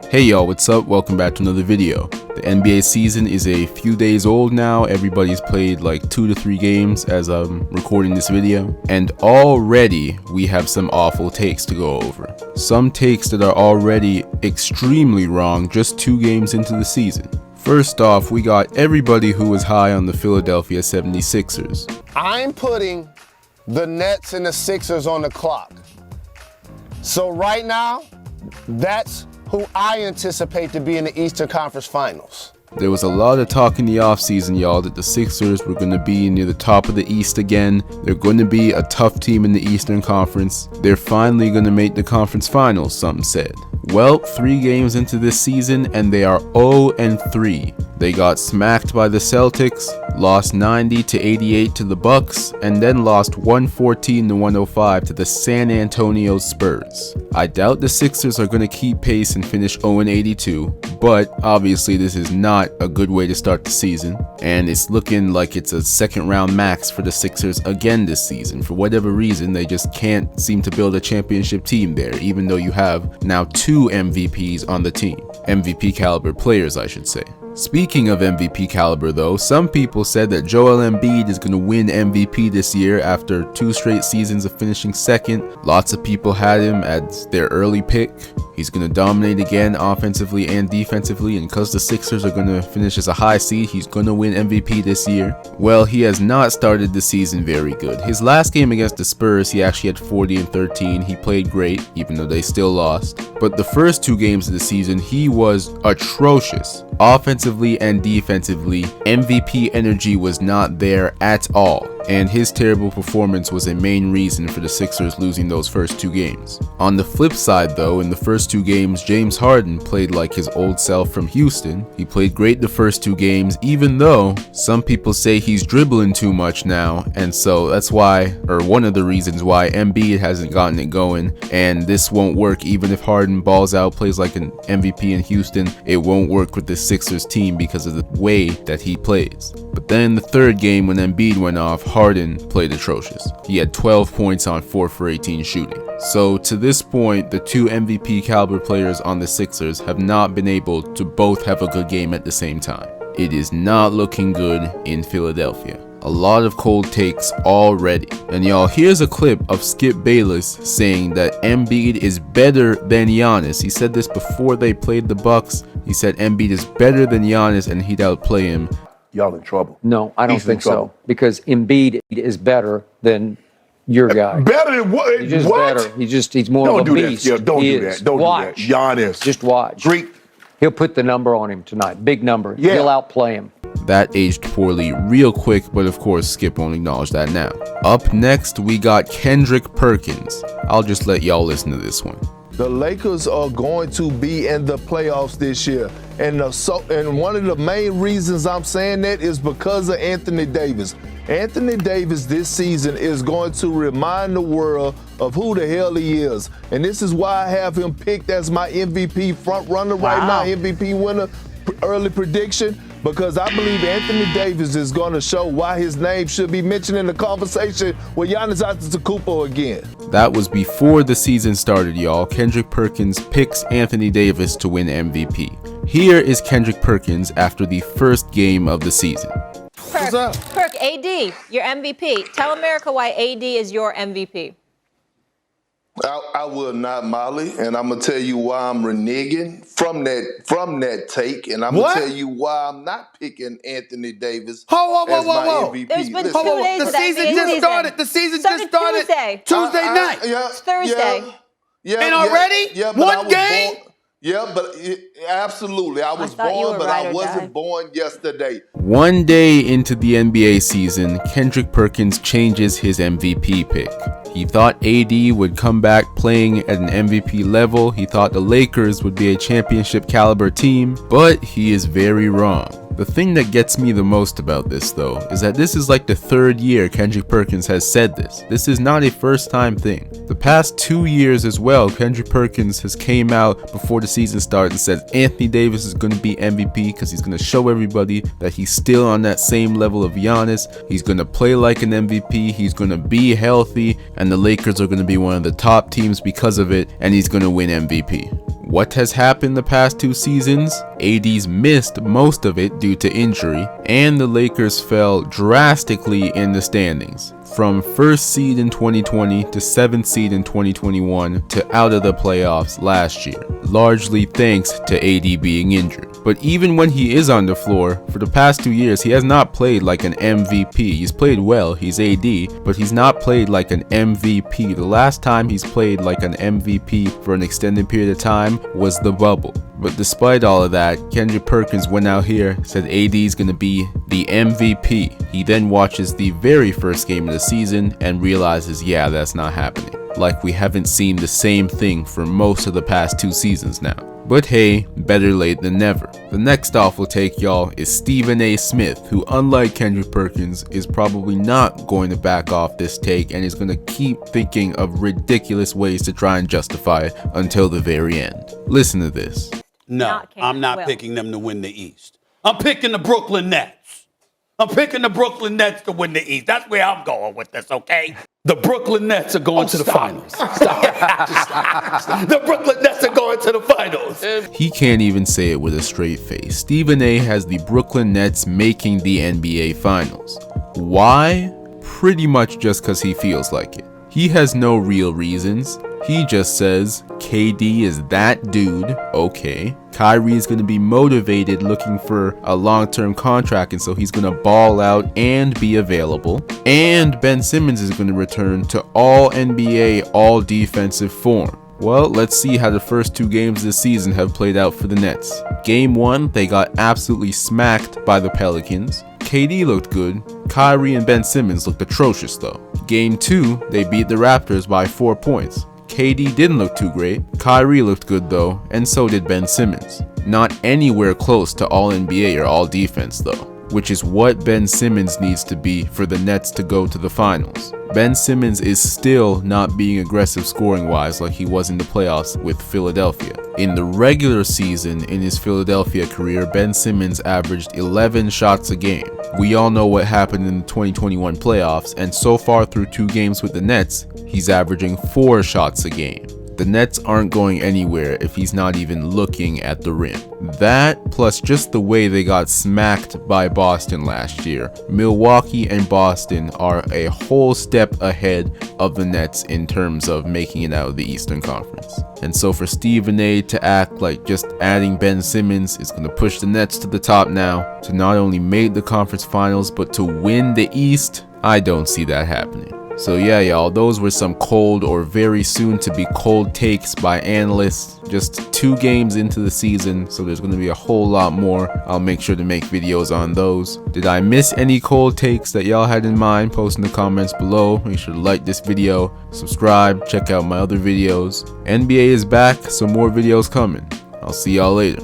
Hey y'all, what's up? Welcome back to another video. The NBA season is a few days old now. Everybody's played like 2 to 3 games as I'm recording this video. And already we have some awful takes to go over. Some takes that are already extremely wrong just 2 games into the season. First off, we got everybody who was high on the Philadelphia 76ers. I'm putting the Nets and the Sixers on the clock. So right now, that's who I anticipate to be in the Eastern Conference Finals. There was a lot of talk in the offseason, y'all, that the Sixers were going to be near the top of the East again. They're going to be a tough team in the Eastern Conference. They're finally going to make the conference finals, some said. Well, 3 games into this season and they are 0-3. They got smacked by the Celtics, lost 90-88 to the Bucks, and then lost 114-105 to the San Antonio Spurs. I doubt the Sixers are going to keep pace and finish 0-82, but obviously this is not a good way to start the season, and it's looking like it's a second round max for the Sixers again this season. For whatever reason, they just can't seem to build a championship team there, even though you have now 2 MVPs on the team. MVP caliber players, I should say. Speaking of MVP caliber though, some people said that Joel Embiid is going to win MVP this year after 2 straight seasons of finishing second. Lots of people had him as their early pick. He's going to dominate again offensively and defensively, and because the Sixers are going to finish as a high seed, he's going to win MVP this year. Well, he has not started the season very good. His last game against the Spurs, he actually had 40 and 13. He played great, even though they still lost. But the first 2 games of the season, he was atrocious. Offensively and defensively, MVP energy was not there at all, and his terrible performance was a main reason for the Sixers losing those first 2 games. On the flip side though, in the first 2 games, James Harden played like his old self from Houston. He played great the first 2 games, even though some people say he's dribbling too much now, and so that's why, or one of the reasons why, Embiid hasn't gotten it going, and this won't work. Even if Harden balls out, plays like an MVP in Houston, it won't work with the Sixers team because of the way that he plays. But then the 3rd game, when Embiid went off, Harden played atrocious. He had 12 points on 4 for 18 shooting. So to this point, the 2 MVP caliber players on the Sixers have not been able to both have a good game at the same time. It is not looking good in Philadelphia. A lot of cold takes already. And y'all, here's a clip of Skip Bayless saying that Embiid is better than Giannis. He said this before they played the Bucks. He said Embiid is better than Giannis and he'd outplay him. Y'all in trouble. No, I don't think so. Because Embiid is better than your guy. Better than what? He's just what? better. He's more of a beast. Don't do that. Don't watch. do that. Giannis. Just watch. Greek. He'll put the number on him tonight. Big number. Yeah. He'll outplay him. That aged poorly real quick, but of course Skip won't acknowledge that now. Up next, we got Kendrick Perkins. I'll just let y'all listen to this one. The Lakers are going to be in the playoffs this year. And one of the main reasons I'm saying that is because of Anthony Davis. Anthony Davis this season is going to remind the world of who the hell he is. And this is why I have him picked as my MVP front runner right now, MVP winner, early prediction. Because I believe Anthony Davis is going to show why his name should be mentioned in the conversation with Giannis Antetokounmpo again. That was before the season started, y'all. Kendrick Perkins picks Anthony Davis to win MVP. Here is Kendrick Perkins after the first game of the season. What's up? Perk, AD, your MVP. Tell America why AD is your MVP. I will not, Molly, and I'm gonna tell you why I'm reneging from that take, and I'm gonna tell you why I'm not picking Anthony Davis as my MVP. There's been 2 days The season just started. The season just started Tuesday night. It's Thursday. And already? One game? Absolutely. I was born, but I wasn't born yesterday. One day into the NBA season, Kendrick Perkins changes his MVP pick. He thought AD would come back playing at an MVP level. He thought the Lakers would be a championship caliber team, but he is very wrong. The thing that gets me the most about this though is that this is like the 3rd year Kendrick Perkins has said this. This is not a first time thing. The past 2 years as well, Kendrick Perkins has came out before the season started and said Anthony Davis is going to be MVP because he's going to show everybody that he's still on that same level of Giannis. He's going to play like an MVP. He's going to be healthy and the Lakers are going to be one of the top teams because of it, and he's going to win MVP. What has happened the past 2 seasons? AD's missed most of it due to injury, and the Lakers fell drastically in the standings. From 1st seed in 2020 to 7th seed in 2021 to out of the playoffs last year, largely thanks to AD being injured. But even when he is on the floor, for the past 2 years, he has not played like an MVP. He's played well, he's AD, but he's not played like an MVP. The last time he's played like an MVP for an extended period of time was the bubble. But despite all of that, Kendrick Perkins went out here, said AD is going to be the MVP. He then watches the very first game of the season and realizes, yeah, that's not happening. Like we haven't seen the same thing for most of the past 2 seasons now. But hey, better late than never. The next off we'll take, y'all, is Stephen A. Smith, who unlike Kendrick Perkins is probably not going to back off this take and is going to keep thinking of ridiculous ways to try and justify it until the very end. Listen to this. No, I'm not picking them to win the East. I'm picking the Brooklyn Nets. I'm picking the Brooklyn Nets to win the East. That's where I'm going with this, okay? The Brooklyn Nets are going to the finals. Stop. The Brooklyn Nets are going to the finals. He can't even say it with a straight face. Stephen A has the Brooklyn Nets making the NBA Finals. Why? Pretty much just because he feels like it. He has no real reasons. He just says, KD is that dude, okay. Kyrie is going to be motivated looking for a long-term contract, and so he's going to ball out and be available. And Ben Simmons is going to return to all NBA, all defensive form. Well, let's see how the first 2 games this season have played out for the Nets. Game 1, they got absolutely smacked by the Pelicans. KD looked good. Kyrie and Ben Simmons looked atrocious though. Game 2, they beat the Raptors by 4 points. KD didn't look too great. Kyrie looked good though, and so did Ben Simmons. Not anywhere close to all NBA or all defense though, which is what Ben Simmons needs to be for the Nets to go to the finals. Ben Simmons is still not being aggressive scoring wise like he was in the playoffs with Philadelphia. In the regular season in his Philadelphia career, Ben Simmons averaged 11 shots a game. We all know what happened in the 2021 playoffs, and so far through 2 games with the Nets, he's averaging 4 shots a game. The Nets aren't going anywhere if he's not even looking at the rim. That, plus just the way they got smacked by Boston last year. Milwaukee and Boston are a whole step ahead of the Nets in terms of making it out of the Eastern Conference. And so for Stephen A to act like just adding Ben Simmons is going to push the Nets to the top now, to not only make the conference finals, but to win the East, I don't see that happening. So yeah, y'all, those were some cold or very soon to be cold takes by analysts. Just 2 games into the season, so there's going to be a whole lot more. I'll make sure to make videos on those. Did I miss any cold takes that y'all had in mind? Post in the comments below. Make sure to like this video, subscribe, check out my other videos. NBA is back, so more videos coming. I'll see y'all later.